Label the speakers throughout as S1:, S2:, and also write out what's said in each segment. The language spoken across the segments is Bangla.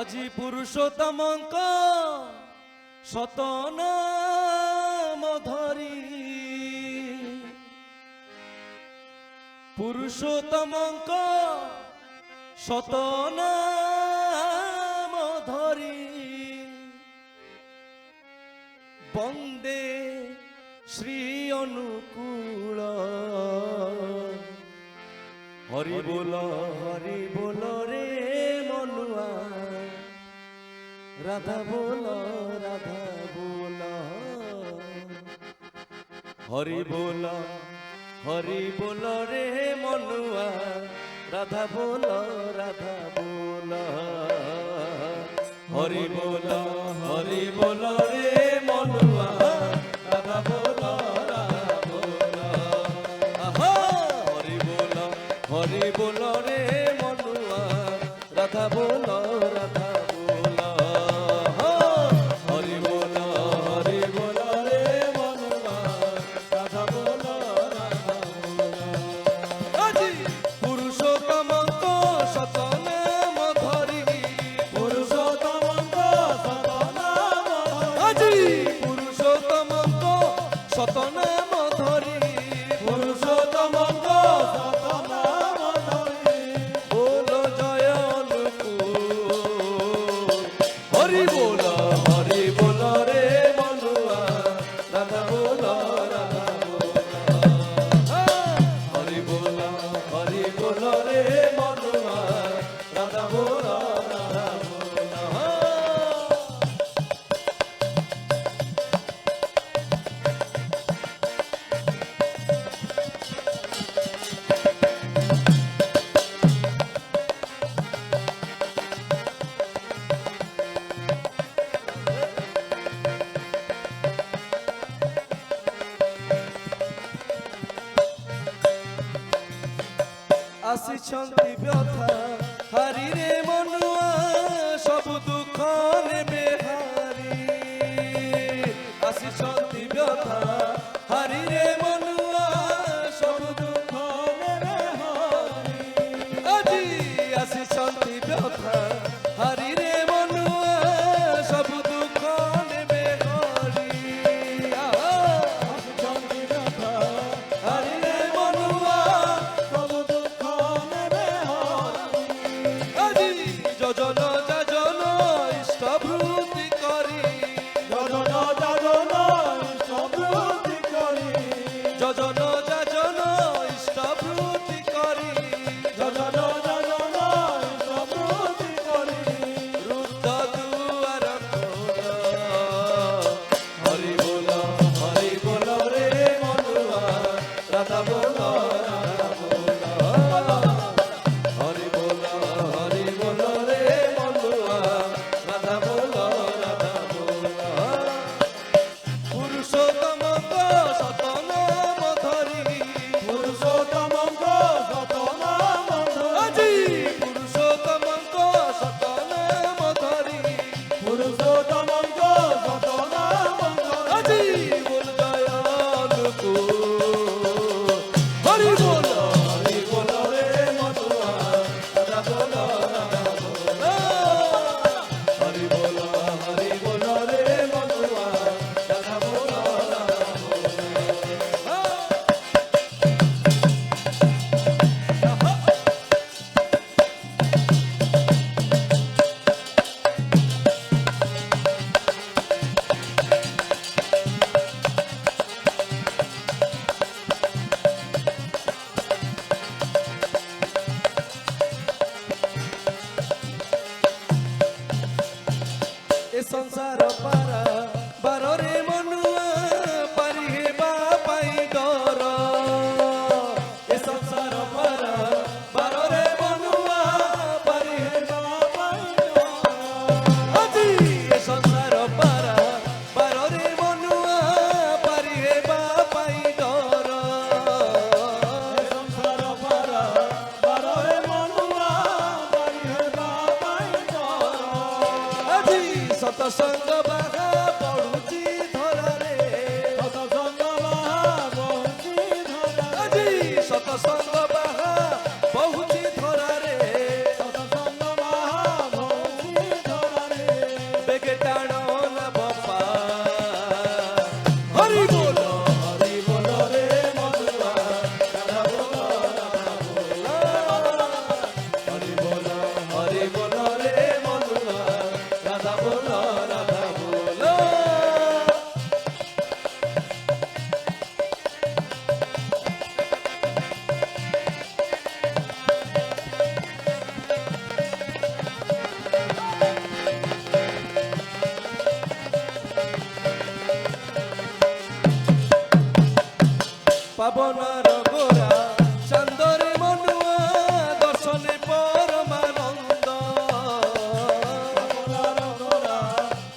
S1: আজি পুরুষোত্তমঙ্ক শতনাম ধরি, পুরুষোত্তমঙ্ক শতনাম ধরি, বন্দে শ্রী অনুকূল। হরি বল রে মনুয়া, রাধা বল হরি বল রে মনুয়া, রাধা বল হরি বল রে মনুয়া, রাধা বল হরি বল রে মনুয়া, রাধা বল হরি বল রে মনুয়া, রাধা বল আজি পুরুষোত্তমঙ্ক শতনাম ধরি, পুরুষোত্তমঙ্ক শতনাম আজি পুরুষোত্তমঙ্ক শতনাম ধরি, পুরুষোত্তমঙ্ক হরি বল রে মনুয়া, রাধা বল হরি বল রে মনুয়া, রাধা বল আসিছন্তি ব্যথা হারি রে মনুয়া, সবু দুঃখ নেবে হারি। আসিছন্তি ব্যথা হারি রে মনুয়া, সবু দুঃখ নেবে হারি। আজি আসিছন্তি ব্যথা হারি রে মনুয়া, সবু দুঃখ নেবে হারি। আসিছন্তি ব্যথা হারি রে মনুয়া, যোজন যাজন ইষ্টভূতি করি, যোজন যাজন ইষ্টভূতি করি, পাবনার গোরা চান্দরে মনুয়া দর্শনে পরমানন্দ
S2: পাবনার গোরা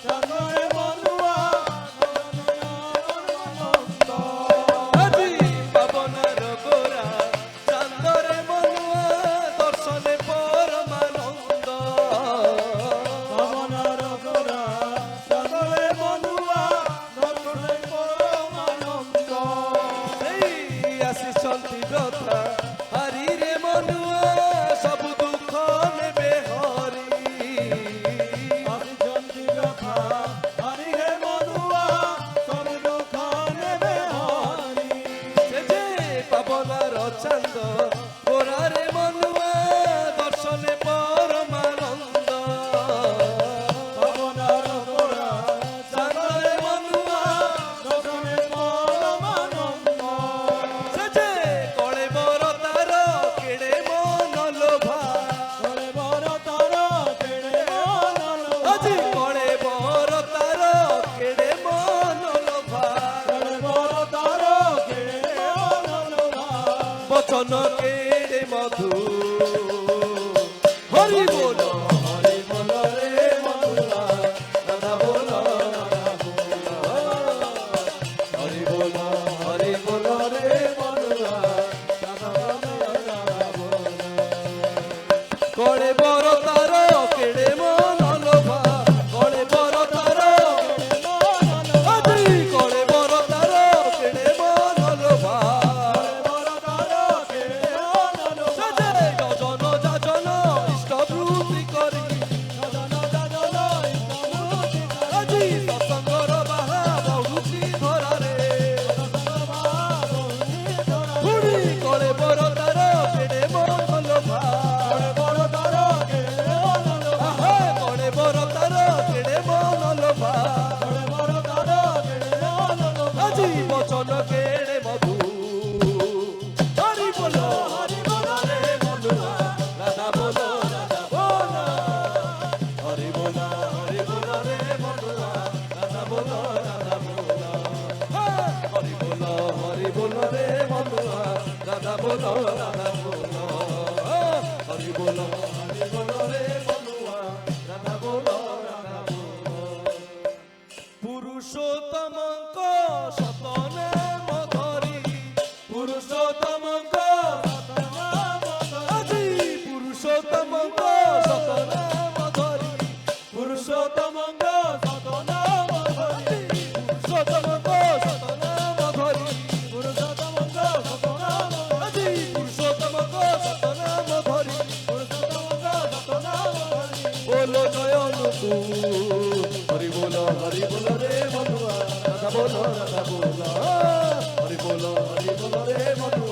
S2: চান্দরে মনুয়া পরমানন্দ
S1: আজি পাবনার গোরা চান্দরে মনুয়া দর্শনে পরমানন্দ
S2: পাবনার গোরা চান্দরে মনুয়া দর্শনে পরমানন্দ
S1: এই আসিছন্তি ব্রতা হরিরে মনুয়া ସବୁ দুঃখ নেবে হরি
S2: আসিছন্তি ব্রতা হরিরে মনুয়া ସବୁ দুঃখ ନେବେ ହରି
S1: সে যে পাবনার চান্দ গোরারে মনুয়া দর্শনে পরমানন্দ
S2: পাবনার গোরা
S1: চান্দরে মনুয়া
S2: দর্শনে পরমানন্দ
S1: সে যে কলে বর তার কেড়ে মন লোভা
S2: কলে বড় তার কেড়ে মন
S1: আজি কলে বর তার কেড়ে মন লোভা
S2: কলে বড় তার কেড়ে মন লোভা
S1: বচন কেড়ে মধু হরি বল হরি বল রে মধুরা রাধা বল রাধা বল হরি বল রে মধুরা রাধা বল রাধা বল কলে বর তার কেড়ে মন লোভা কলে বর তার আজি কলে বর তার কেড়ে মন লোভা সাজে গজন যাজন ইষ্টবৃত্তি করি আজি সৎসঙ্গর বাহা বহুছি ধরারে পুরি কলে বর তার কেড়ে মন লোভা আহা কলে বর তার কেড়ে মন লোভা আজি বচন কেড়ে মধু হরি বল রে মধুরা রাধা বল হরি বল রে মধুরা রাধা বল হরি বল রে মধুরা রাধা বল হরি বল রে মধুরা রাধা বল পুরুষোত্তমঙ্ক সতনাম ধরি পুরুষোত্তমঙ্ক আজি পুরুষোত্তমঙ্ক সতনাম ধরি পুরুষোত্তমঙ্ক সতনাম ধরি পুরুষোত্তমঙ্ক সতনাম ধরি আজি পুরুষোত্তমঙ্ক সতনাম ধরি বলো জয় অনুকূল হরি বল রে মধুয়া রাধা বল হরি বল রে মধুয়া